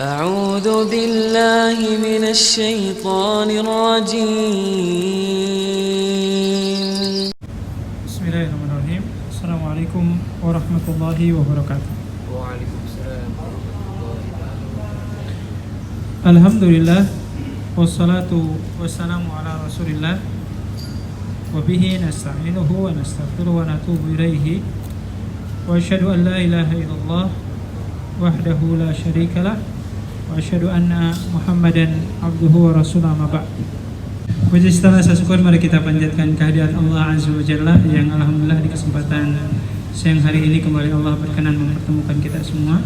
أعوذ بالله من الشيطان الرجيم. بسم الله الرحمن الرحيم. السلام عليكم ورحمة الله وبركاته. وعليكم السلام ورحمة الله وبركاته. Alhamdulillah wassalatu wassalamu ala Rasulillah wa bihi nasta'inuhu wa nastaghfiruhu wa natubu ilaihi wa asyhadu an la ilaha illallah wahdahu la syarikalah wa asyhadu anna Muhammadan abduhu wa rasuluhu ma ba'd. Puji setelah syukur mari kita panjatkan kehadirat Allah Azza wa Jalla yang alhamdulillah di kesempatan siang hari ini kembali Allah berkenan mempertemukan kita semua.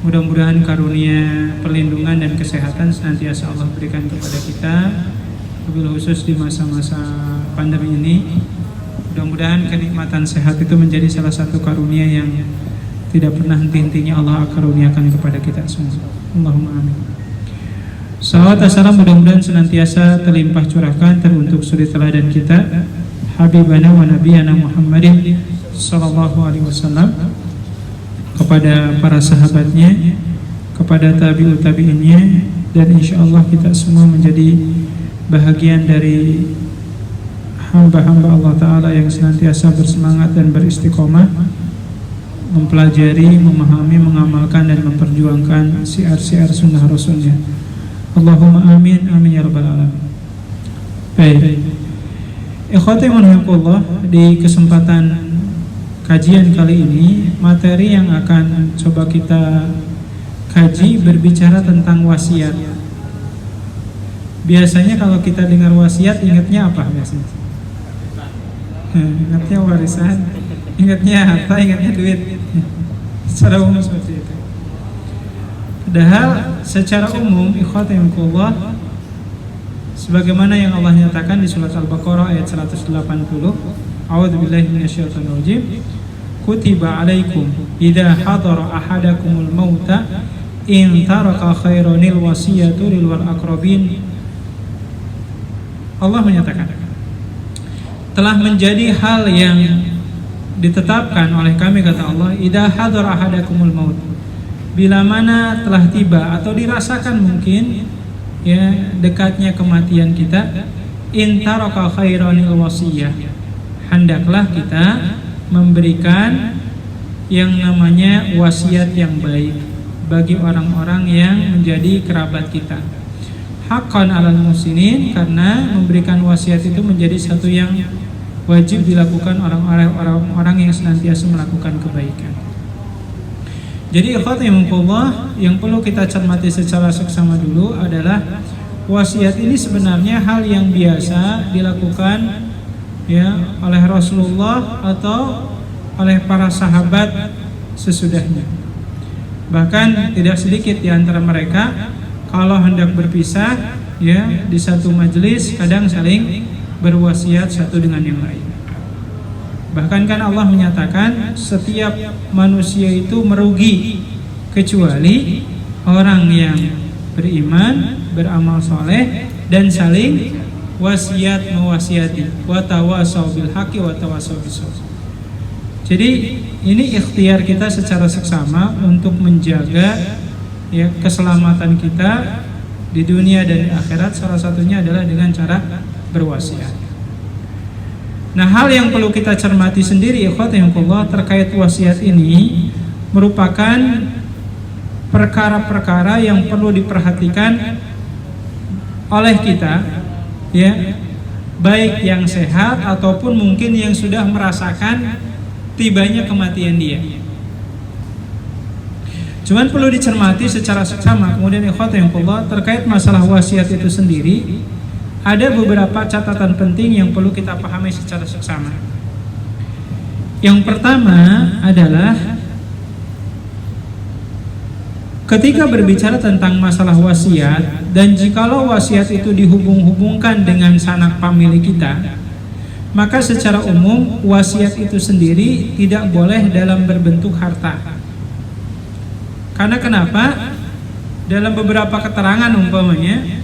Mudah-mudahan karunia perlindungan dan kesehatan senantiasa Allah berikan kepada kita, wabil khusus di masa-masa pandemi ini. Mudah-mudahan kenikmatan sehat itu menjadi salah satu karunia yang tidak pernah henti-hentinya Allah karuniakan kepada kita semua. Allahumma amin. Salawat assalam mudah-mudahan senantiasa terlimpah curahkan teruntuk suri teladan kita Habibana wa Nabiyana Muhammadin sallallahu alaihi wasallam, kepada para sahabatnya, kepada tabi'ut tabi'innya, dan insyaallah kita semua menjadi bahagian dari hamba-hamba Allah Ta'ala yang senantiasa bersemangat dan beristiqomah mempelajari, memahami, mengamalkan dan memperjuangkan syiar-syiar sunnah Rasulnya. Allahumma amin, amin ya rabbal alamin. Baik, ikhwati manhakullah, di kesempatan kajian kali ini, materi yang akan coba kita kaji berbicara tentang wasiat. Biasanya kalau kita dengar wasiat, ingatnya apa biasanya? Ingatnya warisan, ingatnya harta, ingatnya duit. Secara umum seperti itu. Padahal secara umum, ikhwati fillah, sebagaimana yang Allah nyatakan di surat Al-Baqarah ayat 180, A'udzubillahi minasyaitonir rajim. Kutiba alaikum idza hadara ahadakumul mauta in taraka khairanil wasiyatu lil aqrabin. Allah menyatakan telah menjadi hal yang ditetapkan oleh kami, kata Allah, idza hadara ahadakumul maut, bila mana telah tiba atau dirasakan mungkin ya dekatnya kematian kita, in taraka khairanil wasiyah, hendaklah kita memberikan yang namanya wasiat yang baik bagi orang-orang yang menjadi kerabat kita. Haqqan 'alal muhsinin, karena memberikan wasiat itu menjadi satu yang wajib dilakukan orang-orang yang senantiasa melakukan kebaikan. Jadi ikhwati fillah, yang perlu kita cermati secara seksama dulu adalah wasiat ini sebenarnya hal yang biasa dilakukan ya oleh Rasulullah atau oleh para sahabat sesudahnya. Bahkan tidak sedikit di antara mereka kalau hendak berpisah ya di satu majelis kadang saling berwasiat satu dengan yang lain. Bahkan kan Allah menyatakan setiap manusia itu merugi kecuali orang yang beriman, beramal soleh dan saling wasiat mewasiati, wa tawasau bil haqqi wa tawasau bis sabr. Jadi ini ikhtiar kita secara seksama untuk menjaga ya keselamatan kita di dunia dan di akhirat. Salah satunya adalah dengan cara berwasiat. Nah, hal yang perlu kita cermati sendiri ikhwati fillah terkait wasiat ini merupakan perkara-perkara yang perlu diperhatikan oleh kita ya, baik yang sehat ataupun mungkin yang sudah merasakan tibanya kematian dia. Cuman perlu dicermati secara seksama. Kemudian ikhwati fillah terkait masalah wasiat itu sendiri, ada beberapa catatan penting yang perlu kita pahami secara seksama. Yang pertama adalah ketika berbicara tentang masalah wasiat, dan jikalau wasiat itu dihubung-hubungkan dengan sanak famili kita, maka secara umum wasiat itu sendiri tidak boleh dalam berbentuk harta. Karena kenapa? Dalam beberapa keterangan umpamanya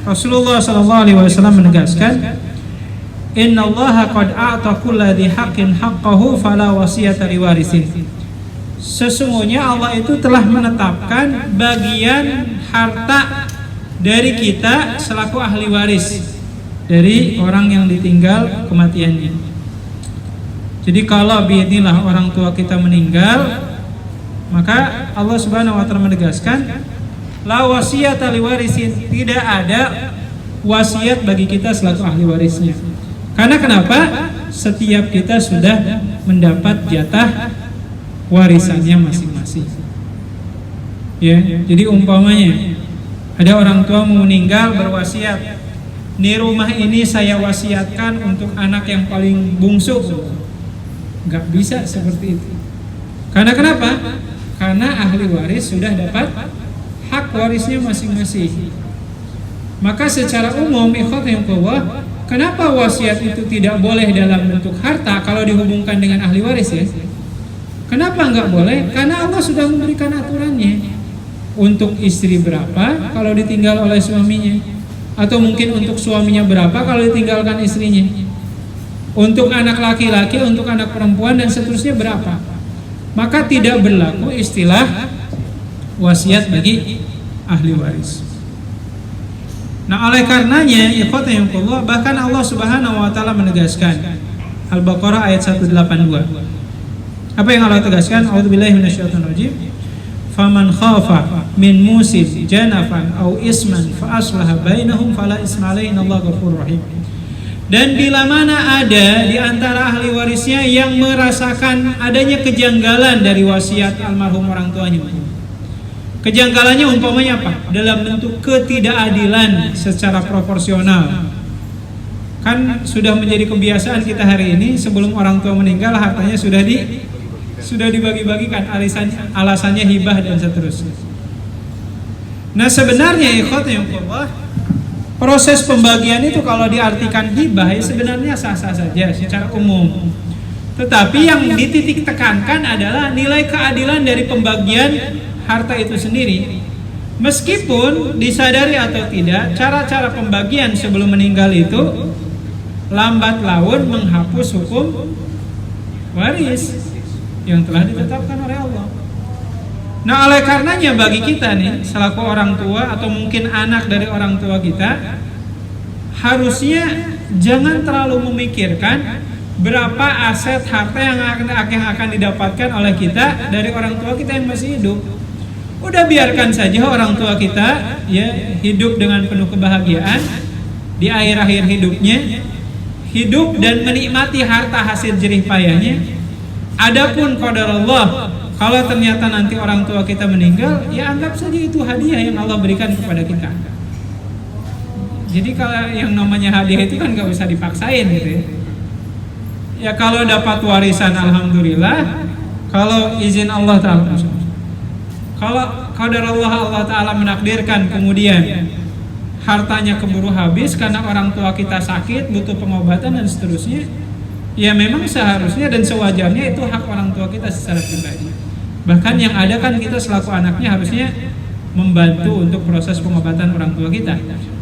Rasulullah SAW menegaskan, Innallaha qad a'ta kulla dhi haqqin haqqahu fala wasiyata liwarisin. sesungguhnya Allah itu telah menetapkan bagian harta dari kita selaku ahli waris dari orang yang ditinggal kematiannya. Jadi kalau biidznillah orang tua kita meninggal, maka Allah Subhanahu wa taala menegaskan la wasiyata liwarisin, tidak ada wasiat bagi kita selaku ahli warisnya. Karena kenapa? Setiap kita sudah mendapat jatah warisannya masing-masing. Ya, jadi umpamanya ada orang tua mau meninggal berwasiat, "Nih rumah ini saya wasiatkan untuk anak yang paling bungsu." Enggak bisa seperti itu. Karena kenapa? Karena ahli waris sudah dapat hak warisnya masing-masing. Maka secara umum ikhwatullah, kenapa wasiat itu tidak boleh dalam bentuk harta kalau dihubungkan dengan ahli waris ya? Kenapa enggak boleh? Karena Allah sudah memberikan aturannya. Untuk istri berapa kalau ditinggal oleh suaminya, atau mungkin untuk suaminya berapa kalau ditinggalkan istrinya, untuk anak laki-laki, untuk anak perempuan dan seterusnya berapa. Maka tidak berlaku istilah wasiat bagi ahli waris. Nah, oleh karenanya ikhwatullah, bahkan Allah Subhanahu wa taala menegaskan, Al-Baqarah ayat 182. Apa yang Allah tegaskan? A'udzubillahi minasyaitonirrajim. Faman khafa min musin janafan au isman fa aslaha bainahum fala isma alaihi innallaha ghafurur rahim. Dan bila mana ada di antara ahli warisnya yang merasakan adanya kejanggalan dari wasiat almarhum orang tuanya. Kejanggalannya umpamanya apa? Dalam bentuk ketidakadilan secara proporsional. Kan sudah menjadi kebiasaan kita hari ini, sebelum orang tua meninggal hartanya sudah dibagi-bagikan, alasannya hibah dan seterusnya. Nah, sebenarnya ikhwatullah, proses pembagian itu kalau diartikan hibah ya sebenarnya sah-sah saja secara umum. Tetapi yang dititik tekankan adalah nilai keadilan dari pembagian harta itu sendiri. Meskipun disadari atau tidak, cara-cara pembagian sebelum meninggal itu lambat laun menghapus hukum waris yang telah ditetapkan oleh Allah. Nah, oleh karenanya bagi kita nih selaku orang tua atau mungkin anak dari orang tua kita, harusnya jangan terlalu memikirkan berapa aset harta yang akan didapatkan oleh kita dari orang tua kita yang masih hidup. Udah biarkan saja orang tua kita ya hidup dengan penuh kebahagiaan di akhir-akhir hidupnya, hidup dan menikmati harta hasil jerih payahnya. Adapun qadar Allah, kalau ternyata nanti orang tua kita meninggal, ya anggap saja itu hadiah yang Allah berikan kepada kita. Jadi kalau yang namanya hadiah itu kan gak usah dipaksain gitu ya. Ya kalau dapat warisan alhamdulillah, kalau izin Allah Ta'ala, kalau qadar Allah Ta'ala menakdirkan kemudian hartanya keburu habis karena orang tua kita sakit, butuh pengobatan dan seterusnya, ya memang seharusnya dan sewajarnya itu hak orang tua kita secara pribadi. Bahkan yang ada kan kita selaku anaknya harusnya membantu untuk proses pengobatan orang tua kita,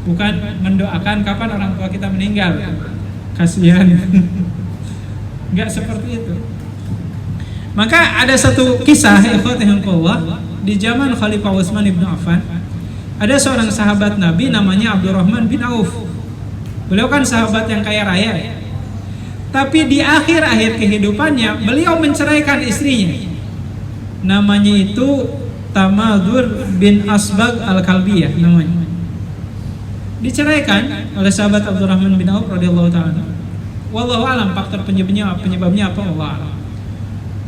bukan mendoakan kapan orang tua kita meninggal. Kasihan. Enggak seperti itu. Maka ada satu kisah ikhwatullah, di zaman Khalifah Utsman bin Affan, ada seorang sahabat Nabi namanya Abdurrahman bin Auf. Beliau kan sahabat yang kaya raya ya. Tapi di akhir-akhir kehidupannya beliau menceraikan istrinya. Namanya itu Tamadur bin Asbag al-Kalbiyah namanya. Diceraikan oleh sahabat Abdurrahman bin Auf radhiyallahu taala. Wallahu alam faktor penyebabnya apa Allah alam.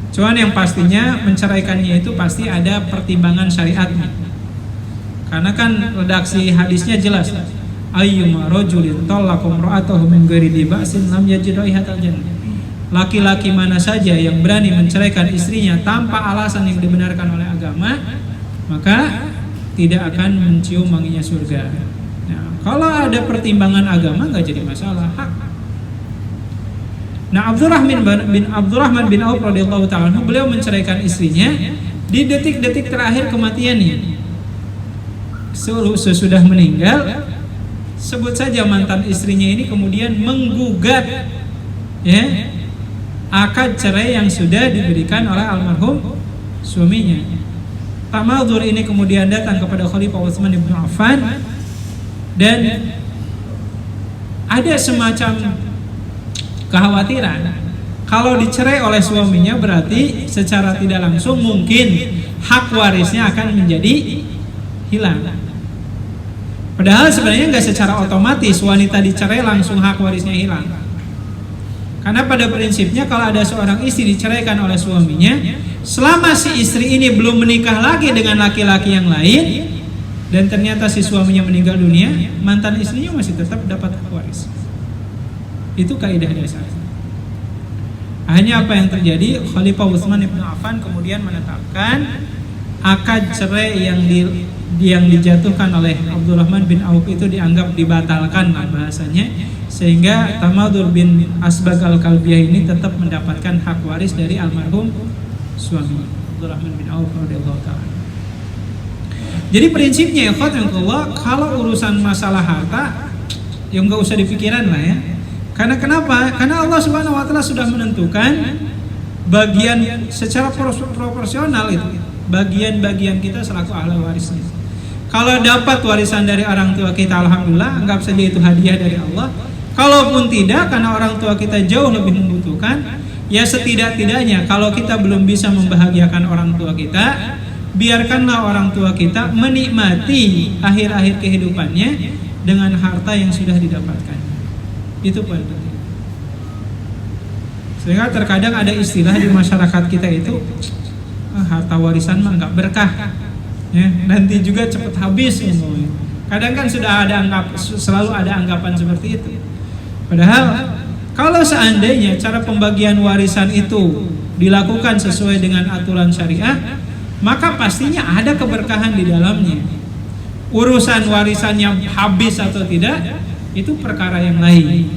Cuman yang pastinya menceraikannya itu pasti ada pertimbangan syariatnya. Karena kan redaksi hadisnya jelas. Ayyuma rajulin talaqum ra'atahu min ghairi diba'sin lam yajid raihatal jannah. Laki-laki mana saja yang berani menceraikan istrinya tanpa alasan yang dibenarkan oleh agama, maka tidak akan mencium wanginya surga. Nah, kalau ada pertimbangan agama nggak jadi masalah, hak. Nah, Abdurrahman bin Auf radhiyallahu ta'ala beliau menceraikan istrinya di detik-detik terakhir kematiannya. Sesudah meninggal, sebut saja mantan istrinya ini kemudian menggugat ya akad cerai yang sudah diberikan oleh almarhum suaminya. Tamadhur ini kemudian datang kepada Khalifah Utsman bin Affan dan ada semacam kekhawatiran kalau dicerai oleh suaminya berarti secara tidak langsung mungkin hak warisnya akan menjadi hilang. Padahal sebenarnya nggak secara otomatis wanita dicerai langsung hak warisnya hilang. Karena pada prinsipnya kalau ada seorang istri diceraikan oleh suaminya, selama si istri ini belum menikah lagi dengan laki-laki yang lain dan ternyata si suaminya meninggal dunia, mantan istrinya masih tetap dapat hak waris. Itu kaidah dasar. Hanya apa yang terjadi, Khalifah Utsman bin Affan kemudian menetapkan akad cerai yang dijatuhkan oleh Abdurrahman bin Auf itu dianggap dibatalkan lah bahasanya, sehingga Tamadur bin Asbag al-Kalbiyah ini tetap mendapatkan hak waris dari almarhum suami Abdurrahman bin Auf radhiyallahu ta'ala. Jadi prinsipnya ya Allah, kalau urusan masalah harta ya nggak usah dipikiran lah ya. Karena kenapa? Karena Allah Subhanahu wa taala sudah menentukan bagian secara proporsional itu. Bagian-bagian kita selaku ahli warisnya. Kalau dapat warisan dari orang tua kita, alhamdulillah, anggap saja itu hadiah dari Allah. Kalaupun tidak, karena orang tua kita jauh lebih membutuhkan, ya setidak-tidaknya kalau kita belum bisa membahagiakan orang tua kita, biarkanlah orang tua kita menikmati akhir-akhir kehidupannya dengan harta yang sudah didapatkan. Itu paling penting. Sehingga terkadang ada istilah di masyarakat kita itu, harta warisan mah nggak berkah, ya, nanti juga cepat habis. Kadang kan selalu ada anggapan seperti itu. Padahal kalau seandainya cara pembagian warisan itu dilakukan sesuai dengan aturan syariah, maka pastinya ada keberkahan di dalamnya. Urusan warisannya habis atau tidak itu perkara yang lain.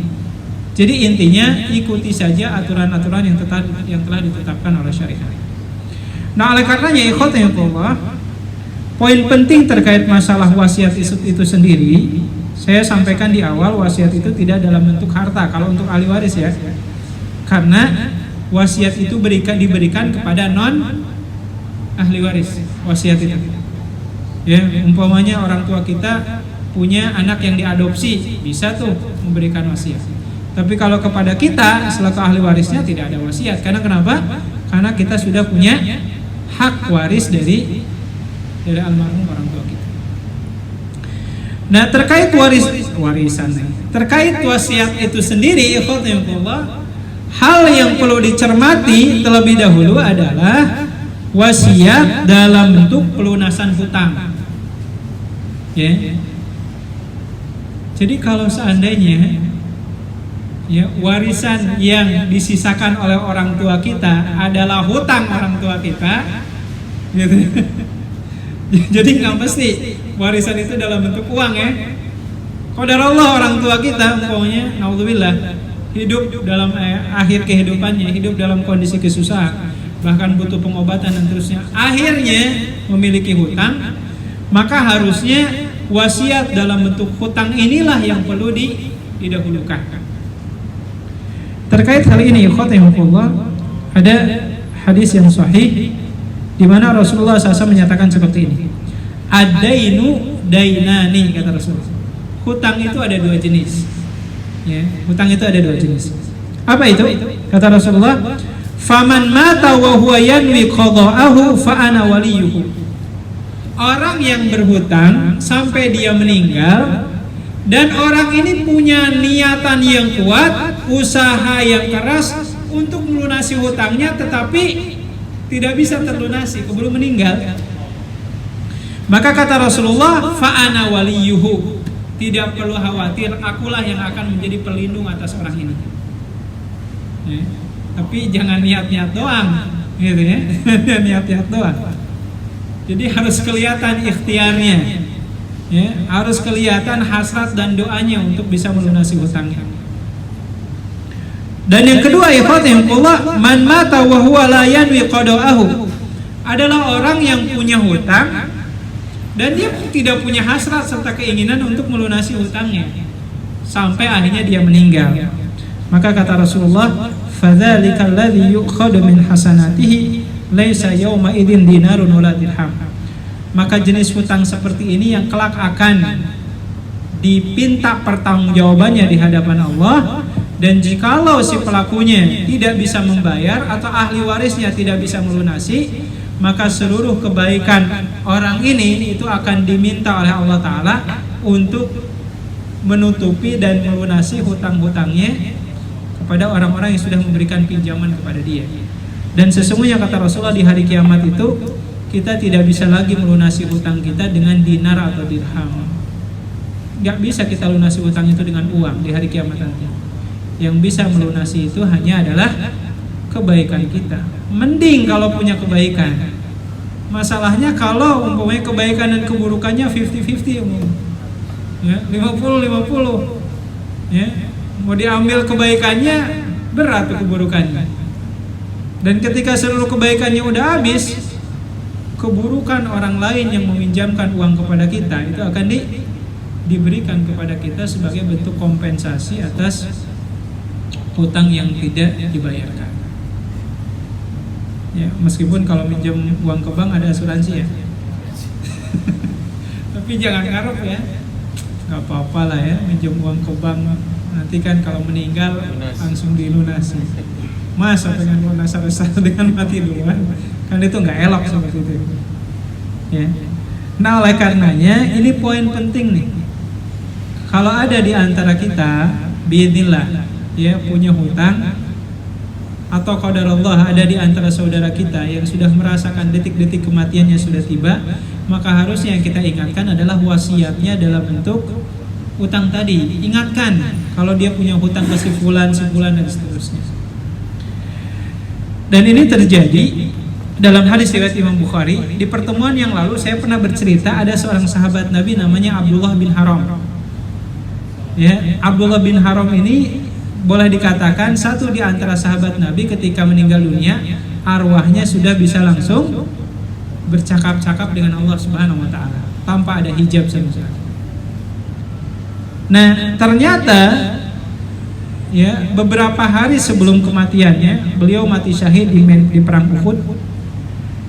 Jadi intinya ikuti saja aturan-aturan yang telah ditetapkan oleh syariat. Nah, oleh karenanya ikhwatillah, poin penting terkait masalah wasiat itu sendiri, saya sampaikan di awal, wasiat itu tidak dalam bentuk harta kalau untuk ahli waris ya. Karena wasiat itu diberikan kepada non ahli waris, wasiat itu. Ya, umpamanya orang tua kita punya anak yang diadopsi, bisa tuh memberikan wasiat. Tapi kalau kepada kita selaku ahli warisnya tidak ada wasiat. Karena kenapa? Karena kita sudah punya hak waris dari almarhum orang tua kita. Nah, terkait warisan, terkait wasiat itu sendiri, ikhwatillah, hal yang perlu dicermati terlebih dahulu adalah wasiat dalam bentuk pelunasan hutang. Ya. Jadi kalau seandainya ya, warisan yang disisakan oleh orang tua kita adalah hutang orang tua kita, gitu. Jadi nggak mesti warisan itu dalam bentuk uang ya. Qadarullah orang tua kita umpamanya, naudzubillah, hidup dalam akhir kehidupannya, hidup dalam kondisi kesusahan, bahkan butuh pengobatan dan terusnya, akhirnya memiliki hutang, maka harusnya wasiat dalam bentuk hutang inilah yang perlu didahulukan. Terkait hal ini, ikhwatillah, ada hadis yang sahih di mana Rasulullah SAW menyatakan seperti ini. Ad-dainu dainani, kata Rasulullah. Hutang itu ada dua jenis. Ya, hutang itu ada dua jenis. Apa itu? Kata Rasulullah, "Faman mata wa huwa yanwi qada'ahu fa ana waliyuhu." Orang yang berhutang sampai dia meninggal dan orang ini punya niatan yang kuat, usaha yang keras untuk melunasi hutangnya, tetapi tidak bisa terlunasi keburu meninggal, maka kata Rasulullah, fa ana waliyuhu, tidak perlu khawatir, akulah yang akan menjadi pelindung atas orang ini. Ya, tapi jangan niat-niat doang, gitu ya. Niat-niat doang. Jadi harus kelihatan ikhtiarnya, ya, harus kelihatan hasrat dan doanya untuk bisa melunasi hutangnya. Dan yang kedua, ikhwatillah, man mata wa huwa la yanwi qada'ahu, adalah orang yang punya hutang dan dia tidak punya hasrat serta keinginan untuk melunasi hutangnya sampai akhirnya dia meninggal. Maka kata Rasulullah, fadzalika alladzi yu'khadhu min hasanatihi laisa yauma idzin dinarun wala dirham. Maka jenis hutang seperti ini yang kelak akan dipinta pertanggungjawabannya di hadapan Allah, dan jikalau si pelakunya tidak bisa membayar atau ahli warisnya tidak bisa melunasi, maka seluruh kebaikan orang ini itu akan diminta oleh Allah Ta'ala untuk menutupi dan melunasi hutang-hutangnya kepada orang-orang yang sudah memberikan pinjaman kepada dia. Dan sesungguhnya kata Rasulullah, di hari kiamat itu kita tidak bisa lagi melunasi hutang kita dengan dinar atau dirham. Gak bisa kita lunasi hutang itu dengan uang di hari kiamat nanti. Yang bisa melunasi itu hanya adalah kebaikan kita. Mending kalau punya kebaikan. Masalahnya kalau umpamanya kebaikan dan keburukannya 50-50 ya, 50-50 ya, mau diambil kebaikannya berat keburukannya. Dan ketika seluruh kebaikannya udah habis, keburukan orang lain yang meminjamkan uang kepada kita itu akan diberikan kepada kita sebagai bentuk kompensasi atas hutang yang tidak dibayarkan. Ya, meskipun kalau minjam uang ke bank ada asuransi ya. Tapi jangan ngarep ya. Gak apa-apa lah ya, minjem uang ke bank, nanti kan kalau meninggal langsung dilunasi. Masa pengen lunas dengan mati duluan, kan itu nggak elok seperti itu ya. Nah oleh karenanya ini poin penting nih, kalau ada di antara kita biidznillah ya punya hutang, atau qadarullah ada di antara saudara kita yang sudah merasakan detik-detik kematiannya sudah tiba, maka harusnya yang kita ingatkan adalah wasiatnya dalam bentuk hutang tadi. Ingatkan kalau dia punya hutang ke si fulan dan seterusnya. Dan ini terjadi dalam hadis riwayat Imam Bukhari. Di pertemuan yang lalu saya pernah bercerita ada seorang sahabat Nabi namanya Abdullah bin Haram. Ya, Abdullah bin Haram ini boleh dikatakan satu di antara sahabat Nabi ketika meninggal dunia arwahnya sudah bisa langsung bercakap-cakap dengan Allah Subhanahu wa taala tanpa ada hijab sama sekali. Nah, ternyata ya beberapa hari sebelum kematiannya beliau mati syahid di perang Uhud.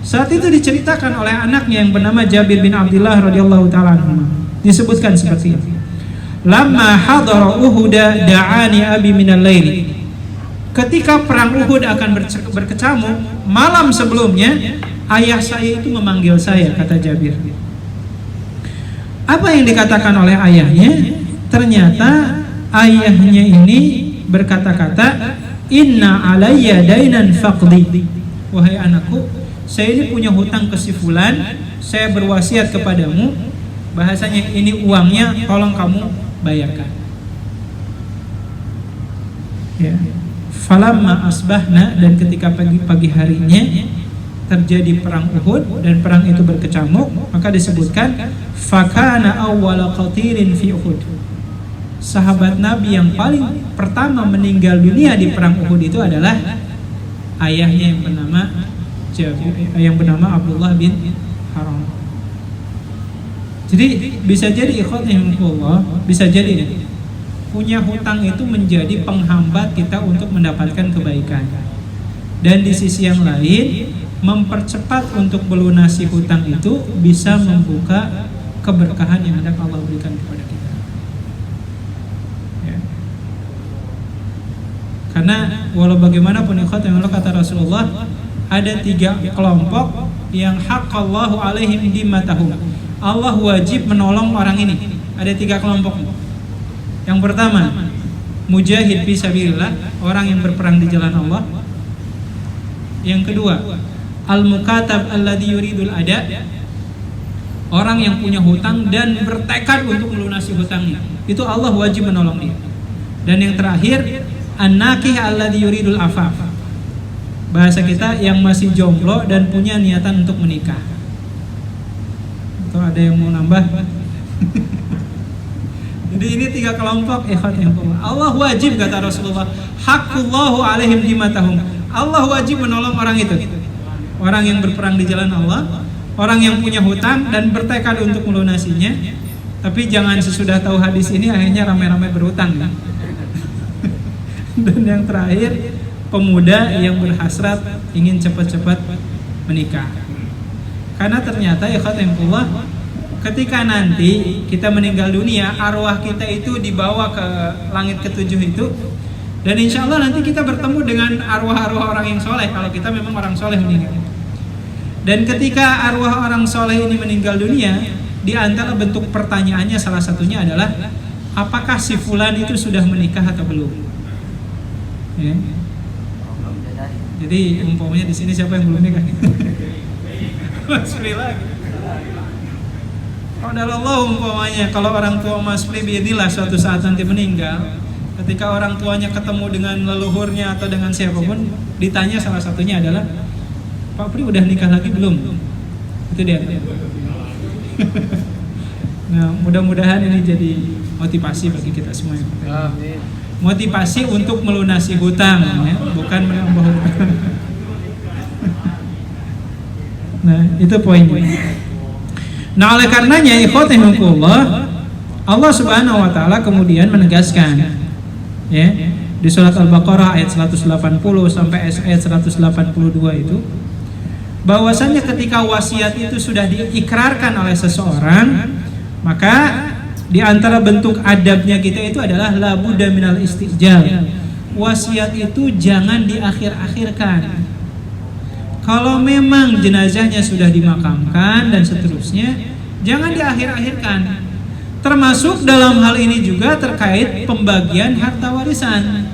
Saat itu diceritakan oleh anaknya yang bernama Jabir bin Abdullah radhiyallahu taala anhu. Disebutkan seperti ini. Lamma hadara Uhud da'ani abi minal laili. Ketika perang Uhud akan berkecamuk, malam sebelumnya ayah saya itu memanggil saya, kata Jabir. Apa yang dikatakan oleh ayahnya? Ternyata ayahnya ini berkata-kata, inna alayya dainan faqdi. Wahai anakku, saya ini punya hutang ke si fulan, saya berwasiat kepadamu, bahasanya ini uangnya tolong kamu bayarkan. Ya. Falamma asbahna, dan ketika pagi harinya terjadi perang Uhud dan perang itu berkecamuk, maka disebutkan fakana awwala qatirin fi Uhud. Sahabat Nabi yang paling pertama meninggal dunia di perang Uhud itu adalah ayahnya yang bernama Abdullah bin Haram. Jadi bisa jadi ikhwanillah, bisa jadi punya hutang itu menjadi penghambat kita untuk mendapatkan kebaikan. Dan di sisi yang lain, mempercepat untuk melunasi hutang itu bisa membuka keberkahan yang hendak Allah berikan kepada kita. Ya. Karena walau bagaimanapun ikhwanillah, kata Rasulullah, ada 3 kelompok yang haqqallahu alaihim dimmatahum. Allah wajib menolong orang ini. Ada 3 kelompok. Yang pertama, mujahid fi sabilillah, orang yang berperang di jalan Allah. Yang kedua, al-mukatab alladhi yuridul ada, orang yang punya hutang dan bertekad untuk melunasi hutangnya. Itu Allah wajib menolong dia. Dan yang terakhir, an-nakih alladhi yuridul afaf. Bahasa kita yang masih jomblo dan punya niatan untuk menikah. Atau ada yang mau nambah? Jadi ini 3 kelompok Allah wajib, kata Rasulullah, haqqullahu alaihim dimmatahum. Allah wajib menolong orang itu. Orang yang berperang di jalan Allah, orang yang punya hutang dan bertekad untuk melunasinya. Tapi jangan sesudah tahu hadis ini akhirnya ramai-ramai berhutang ya. Dan yang terakhir, pemuda yang berhasrat ingin cepat-cepat menikah. Karena ternyata ikhwatimullah, ketika nanti kita meninggal dunia, arwah kita itu dibawa ke langit ketujuh itu, dan insya Allah nanti kita bertemu dengan arwah-arwah orang yang soleh kalau kita memang orang soleh meninggal. Dan ketika arwah orang soleh ini meninggal dunia, di antara bentuk pertanyaannya salah satunya adalah apakah si fulan itu sudah menikah atau belum? Ya. Jadi umpamanya di sini siapa yang belum nikah? Mas Pri lagi. Allah umpamanya kalau orang tua Mas Pri inilah suatu saat nanti meninggal, ketika orang tuanya ketemu dengan leluhurnya atau dengan siapapun, ditanya salah satunya adalah, Pak Pri udah nikah lagi belum? Itu dia. Nah, mudah-mudahan ini jadi motivasi bagi kita semua. Amin. Motivasi untuk melunasi hutang, ya, bukan menambah hutang. Nah, itu poinnya. Nah, oleh karenanya ikhwatimullah, Allah Subhanahu wa taala kemudian menegaskan, ya, di surat Al-Baqarah ayat 180 sampai ayat 182 itu, bahwasannya ketika wasiat itu sudah diikrarkan oleh seseorang, maka di antara bentuk adabnya kita itu adalah la budda minal istijal. Wasiat itu jangan diakhir-akhirkan. Kalau memang jenazahnya sudah dimakamkan dan seterusnya, jangan diakhir-akhirkan. Termasuk dalam hal ini juga terkait pembagian harta warisan.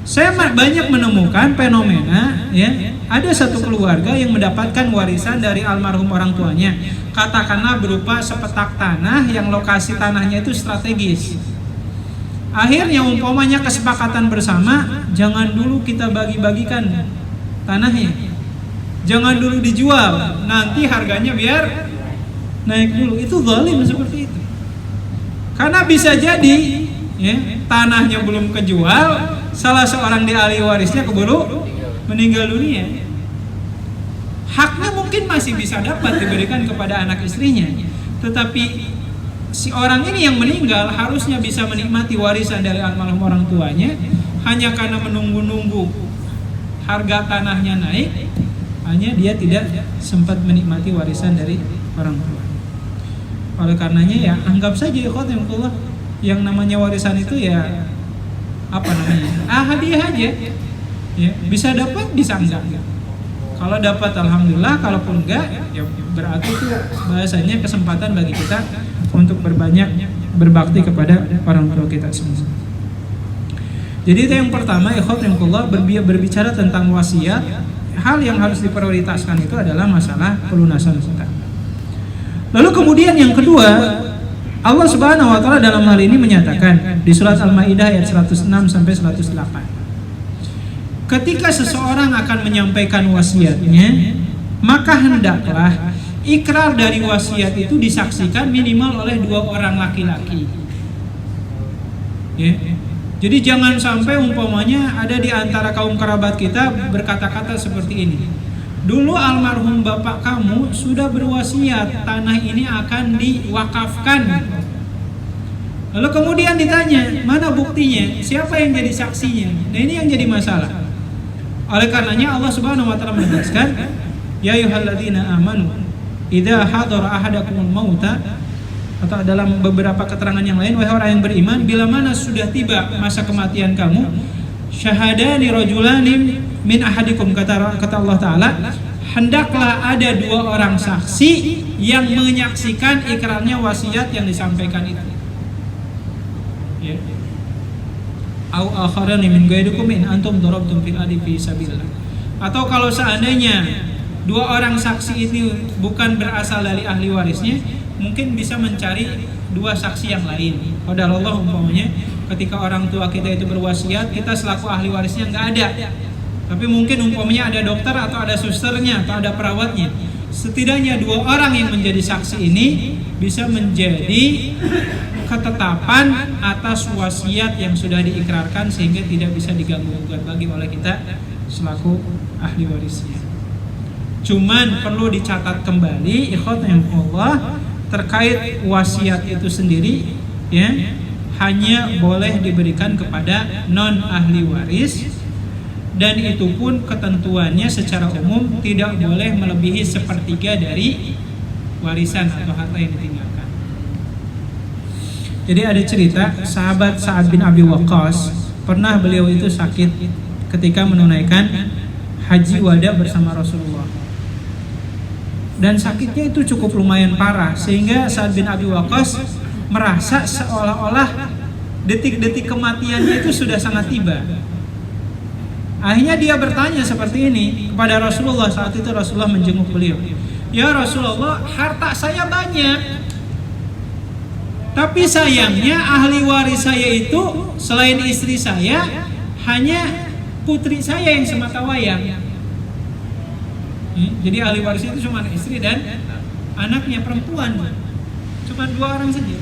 Saya banyak menemukan fenomena, ya, ada satu keluarga yang mendapatkan warisan dari almarhum orang tuanya, katakanlah berupa sepetak tanah yang lokasi tanahnya itu strategis. Akhirnya umpamanya kesepakatan bersama, jangan dulu kita bagi-bagikan tanahnya, jangan dulu dijual, nanti harganya biar naik dulu. Itu zalim seperti itu. Karena bisa jadi, ya, tanahnya belum kejual, salah seorang di ahli warisnya keburu meninggal dunia. Haknya mungkin masih bisa dapat diberikan kepada anak istrinya, tetapi si orang ini yang meninggal harusnya bisa menikmati warisan dari almarhum orang tuanya, hanya karena menunggu-nunggu harga tanahnya naik, hanya dia tidak sempat menikmati warisan dari orang tua. Oleh karenanya, ya, anggap saja ikhwatimullah, yang namanya warisan itu ya apa namanya? Hadiah aja. Ya, bisa dapat, bisa enggak. Kalau dapat alhamdulillah, kalaupun enggak, ya berarti itu bahasanya kesempatan bagi kita untuk berbanyak berbakti kepada orang tua kita semua. Jadi itu yang pertama, ikhwatimullah, berbicara tentang wasiat, hal yang harus diprioritaskan itu adalah masalah pelunasan hutang. Lalu kemudian yang kedua, Allah Subhanahu wa taala dalam hal ini menyatakan di surat Al-Maidah ayat 106 sampai 108. Ketika seseorang akan menyampaikan wasiatnya, maka hendaklah ikrar dari wasiat itu disaksikan minimal oleh 2 orang laki-laki. Ya. Jadi jangan sampai umpamanya ada di antara kaum kerabat kita berkata-kata seperti ini. Dulu almarhum bapak kamu sudah berwasiat tanah ini akan diwakafkan. Lalu kemudian ditanya, mana buktinya? Siapa yang jadi saksinya? Nah, ini yang jadi masalah. Oleh karenanya Allah Subhanahu wa taala menegaskan, ya ayyuhalladzina amanu idza hadara ahadakumul mauta, atau dalam beberapa keterangan yang lain, wahai orang yang beriman, bila mana sudah tiba masa kematian kamu, syahadani rajulani min ahadikum, kata Allah Ta'ala, hendaklah ada 2 orang saksi yang menyaksikan ikrarnya wasiat yang disampaikan itu. Ya. Au akharani min ghayrikum in antum darabtum fil ardi fi sabilillah. Atau kalau seandainya 2 orang saksi itu bukan berasal dari ahli warisnya, mungkin bisa mencari 2 saksi yang lain. Qadarullah, umpamanya ketika orang tua kita itu berwasiat, kita selaku ahli warisnya nggak ada, tapi mungkin umpamanya ada dokter atau ada susternya atau ada perawatnya. Setidaknya 2 orang yang menjadi saksi ini bisa menjadi ketetapan atas wasiat yang sudah diikrarkan, sehingga tidak bisa diganggu-gugat lagi oleh kita selaku ahli warisnya. Cuman perlu dicatat kembali ikhwatallah, terkait wasiat itu sendiri, ya, hanya boleh diberikan kepada non ahli waris, dan itu pun ketentuannya secara umum tidak boleh melebihi sepertiga dari warisan atau harta yang ditinggalkan. Jadi ada cerita sahabat Sa'ad bin Abi Waqqas, pernah beliau itu sakit ketika menunaikan haji wada bersama Rasulullah. Dan sakitnya itu cukup lumayan parah sehingga Sa'ad bin Abi Waqqas merasa seolah-olah detik-detik kematiannya itu sudah sangat tiba. Akhirnya dia bertanya seperti ini kepada Rasulullah. Saat itu Rasulullah menjenguk beliau. Ya Rasulullah, harta saya banyak, tapi sayangnya ahli waris saya itu selain istri saya hanya putri saya yang semata wayang. Jadi ahli warisnya itu cuma istri dan anaknya perempuan, cuma 2 orang saja.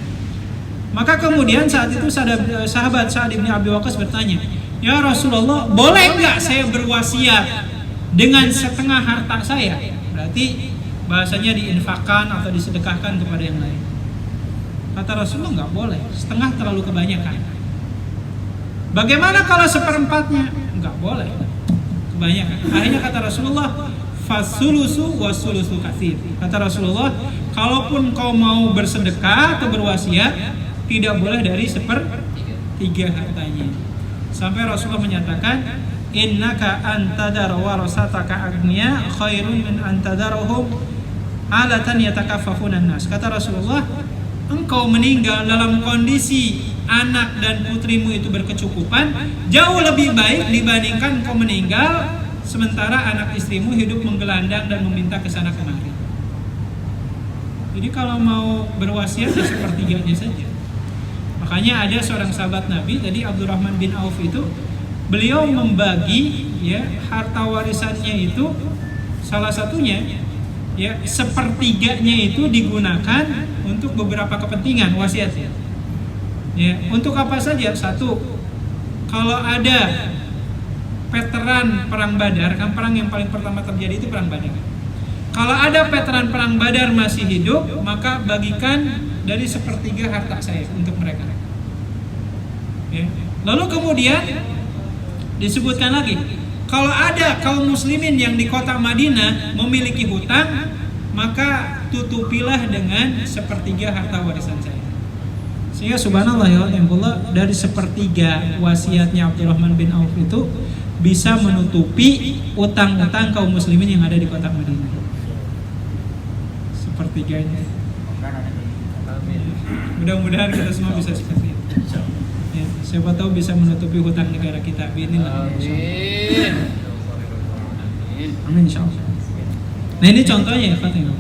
Maka kemudian saat itu sahabat Sa'ad bin Abi Waqqas bertanya, ya Rasulullah, boleh nggak saya berwasiat dengan setengah harta saya? Berarti bahasanya diinfakkan atau disedekahkan kepada yang lain. Kata Rasulullah, nggak boleh, setengah terlalu kebanyakan. Bagaimana kalau seperempatnya? Nggak boleh, kebanyakan. Akhirnya kata Rasulullah, fasulusu wasulusu katsir. Kata Rasulullah, kalaupun kau mau bersedekah atau berwasiat, tidak boleh dari 1/3 hartanya. Sampai Rasulullah menyatakan, innaka antadar warasataka agniya khairun min antadarahum alatan yatakaffafuna nas. Kata Rasulullah, engkau meninggal dalam kondisi anak dan putrimu itu berkecukupan jauh lebih baik dibandingkan engkau meninggal sementara anak istrimu hidup menggelandang dan meminta kesana kemari. Jadi kalau mau berwasiat ya 1/3-nya saja. Makanya ada seorang sahabat Nabi, tadi Abdurrahman bin Auf itu, beliau membagi ya harta warisannya itu, salah satunya ya 1/3-nya itu digunakan untuk beberapa kepentingan wasiatnya. Ya, untuk apa saja? Satu, kalau ada veteran perang Badar, kan perang yang paling pertama terjadi itu perang Badar. Kalau ada veteran perang Badar masih hidup, maka bagikan dari 1/3 harta saya untuk mereka. Ya. Lalu kemudian disebutkan lagi, kalau ada kaum muslimin yang di kota Madinah memiliki hutang, maka tutupilah dengan 1/3 harta warisan saya. Sehingga subhanallah ya Allah, dari 1/3 wasiatnya Abdurrahman bin Auf itu bisa menutupi utang-utang kaum muslimin yang ada di kota Madinah. 1/3-nya. Mudah-mudahan kita semua bisa seperti itu. Ya, siapa tahu bisa menutupi hutang negara kita. Amin. Amin insyaallah. Nah ini contohnya ya Fatimah.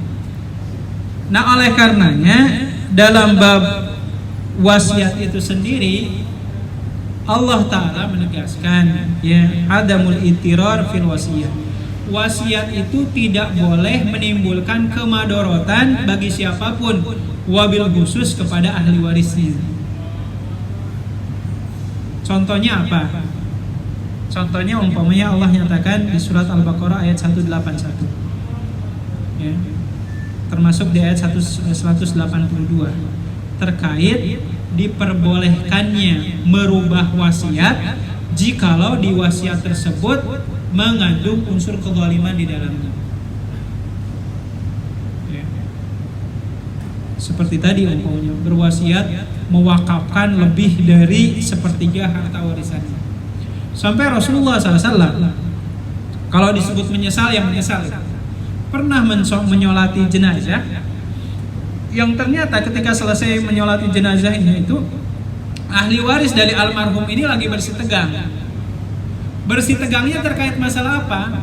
Nah oleh karenanya dalam bab wasiat itu sendiri Allah Ta'ala menegaskan ya adamul ittirar fil wasiyah. Wasiat itu tidak boleh menimbulkan kemadorotan bagi siapapun, wabil khusus kepada ahli warisnya. Contohnya apa? Contohnya umpamanya Allah nyatakan di surat Al-Baqarah ayat 181 ya, termasuk di ayat 182 terkait diperbolehkannya merubah wasiat jikalau di wasiat tersebut mengandung unsur kezaliman di dalamnya. Ya. Seperti tadi umpamanya berwasiat mewakafkan lebih dari 1/3 harta warisannya. Sampai Rasulullah SAW kalau disebut menyesal yang menyesal pernah menyolati jenazah yang ternyata ketika selesai menyolati jenazahnya itu ahli waris dari almarhum ini lagi bersih tegang. Bersih tegangnya terkait masalah apa?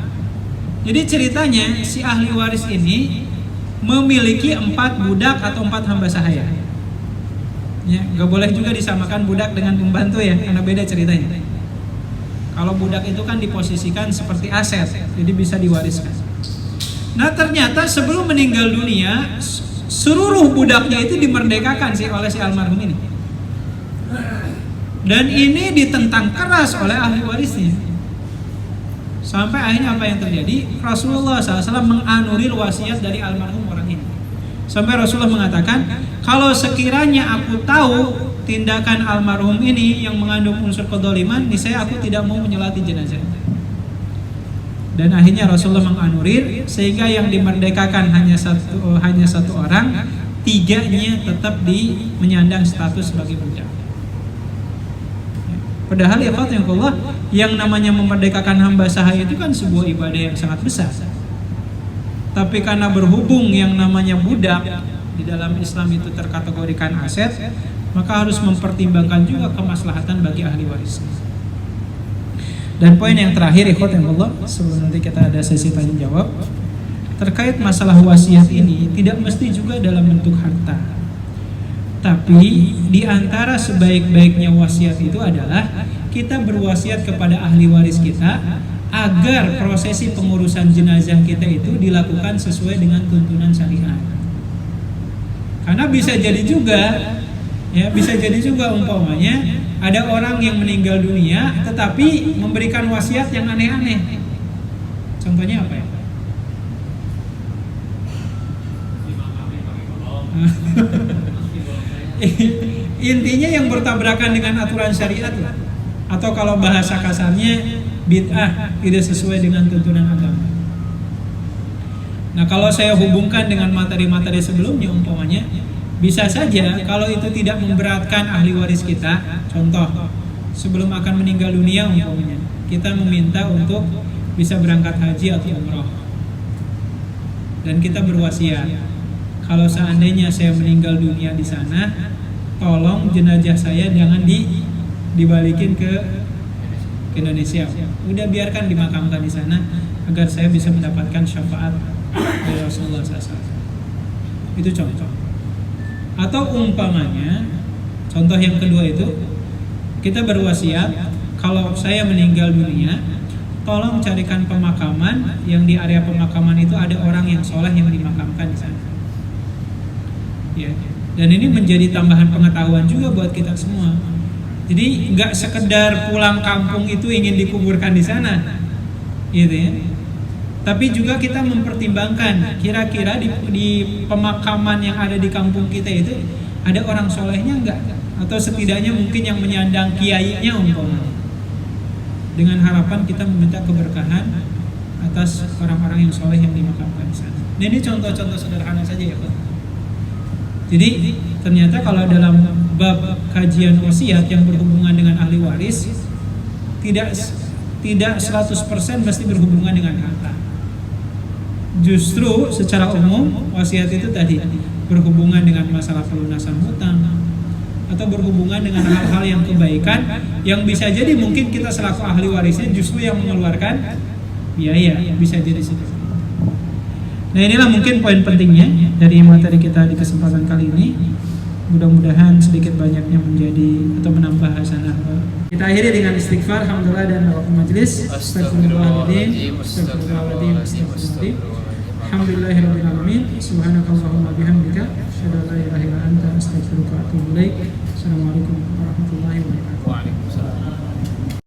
Jadi ceritanya si ahli waris ini memiliki 4 budak atau 4 hamba sahaya. Ya, nggak boleh juga disamakan budak dengan pembantu ya, karena beda ceritanya. Kalau budak itu kan diposisikan seperti aset, jadi bisa diwariskan. Nah ternyata sebelum meninggal dunia seluruh budaknya itu dimerdekakan sih oleh si almarhum ini. Dan ini ditentang keras oleh ahli warisnya. Sampai akhirnya apa yang terjadi? Rasulullah SAW menganulil wasiat dari almarhum orang ini. Sampai Rasulullah mengatakan, kalau sekiranya aku tahu tindakan almarhum ini yang mengandung unsur kedzaliman, niscaya aku tidak mau menyolati jenazah. Dan akhirnya Rasulullah menganulir sehingga yang dimerdekakan hanya satu orang, tiganya tetap menyandang status sebagai budak. Padahal ya Allah, yang namanya memerdekakan hamba sahaya itu kan sebuah ibadah yang sangat besar. Tapi karena berhubung yang namanya budak di dalam Islam itu terkategorikan aset, maka harus mempertimbangkan juga kemaslahatan bagi ahli waris. Dan poin yang terakhir Allah, sebelum nanti kita ada sesi tanya jawab, terkait masalah wasiat ini tidak mesti juga dalam bentuk harta. Tapi di antara sebaik-baiknya wasiat itu adalah kita berwasiat kepada ahli waris kita agar prosesi pengurusan jenazah kita itu dilakukan sesuai dengan tuntunan syariat. Karena bisa jadi juga umpamanya ada orang yang meninggal dunia tetapi memberikan wasiat yang aneh-aneh. Contohnya apa ya? Intinya yang bertabrakan dengan aturan syariat lah. Atau kalau bahasa kasarnya bid'ah, tidak sesuai dengan tuntunan agama. Nah, kalau saya hubungkan dengan materi-materi sebelumnya umpamanya, bisa saja kalau itu tidak memberatkan ahli waris kita. Contoh, sebelum akan meninggal dunia umpamanya, kita meminta untuk bisa berangkat haji atau umroh, dan kita berwasiat, kalau seandainya saya meninggal dunia di sana, tolong jenazah saya jangan dibalikin ke Indonesia. Udah biarkan dimakamkan di sana agar saya bisa mendapatkan syafaat dari Rasulullah SAW. Itu contoh. Atau umpamanya, contoh yang kedua itu, kita berwasiat kalau saya meninggal dunia, tolong carikan pemakaman yang di area pemakaman itu ada orang yang soleh yang dimakamkan di sana. Ya. Dan ini menjadi tambahan pengetahuan juga buat kita semua. Jadi nggak sekedar pulang kampung itu ingin dikuburkan di sana, gitu ya. Tapi juga kita mempertimbangkan kira-kira di pemakaman yang ada di kampung kita itu ada orang solehnya enggak, atau setidaknya mungkin yang menyandang kiainya umpamanya, dengan harapan kita meminta keberkahan atas orang-orang yang soleh yang dimakamkan di sana. Nah, ini contoh-contoh sederhana saja ya Pak. Jadi ternyata kalau dalam bab kajian wasiat yang berhubungan dengan ahli waris, tidak 100% mesti berhubungan dengan harta. Justru secara umum wasiat itu tadi berhubungan dengan masalah pelunasan hutang atau berhubungan dengan hal-hal yang kebaikan yang bisa jadi mungkin kita selaku ahli warisnya justru yang mengeluarkan biaya, bisa jadi seperti itu. Nah, inilah mungkin poin pentingnya dari materi kita di kesempatan kali ini. Mudah-mudahan sedikit banyaknya menjadi atau menambah hasanah. Kita akhiri dengan istighfar, alhamdulillah, dan doa majelis. Astagfirullahaladzim, astagfirullahaladzim, astagfirullahaladzim. Alhamdulillahirabbil alamin. Subhanakallahumma bihamdika, asyhadu an la ilaha illa anta, astaghfiruka wa atubu ilaik. Assalamualaikum warahmatullahi wabarakatuh.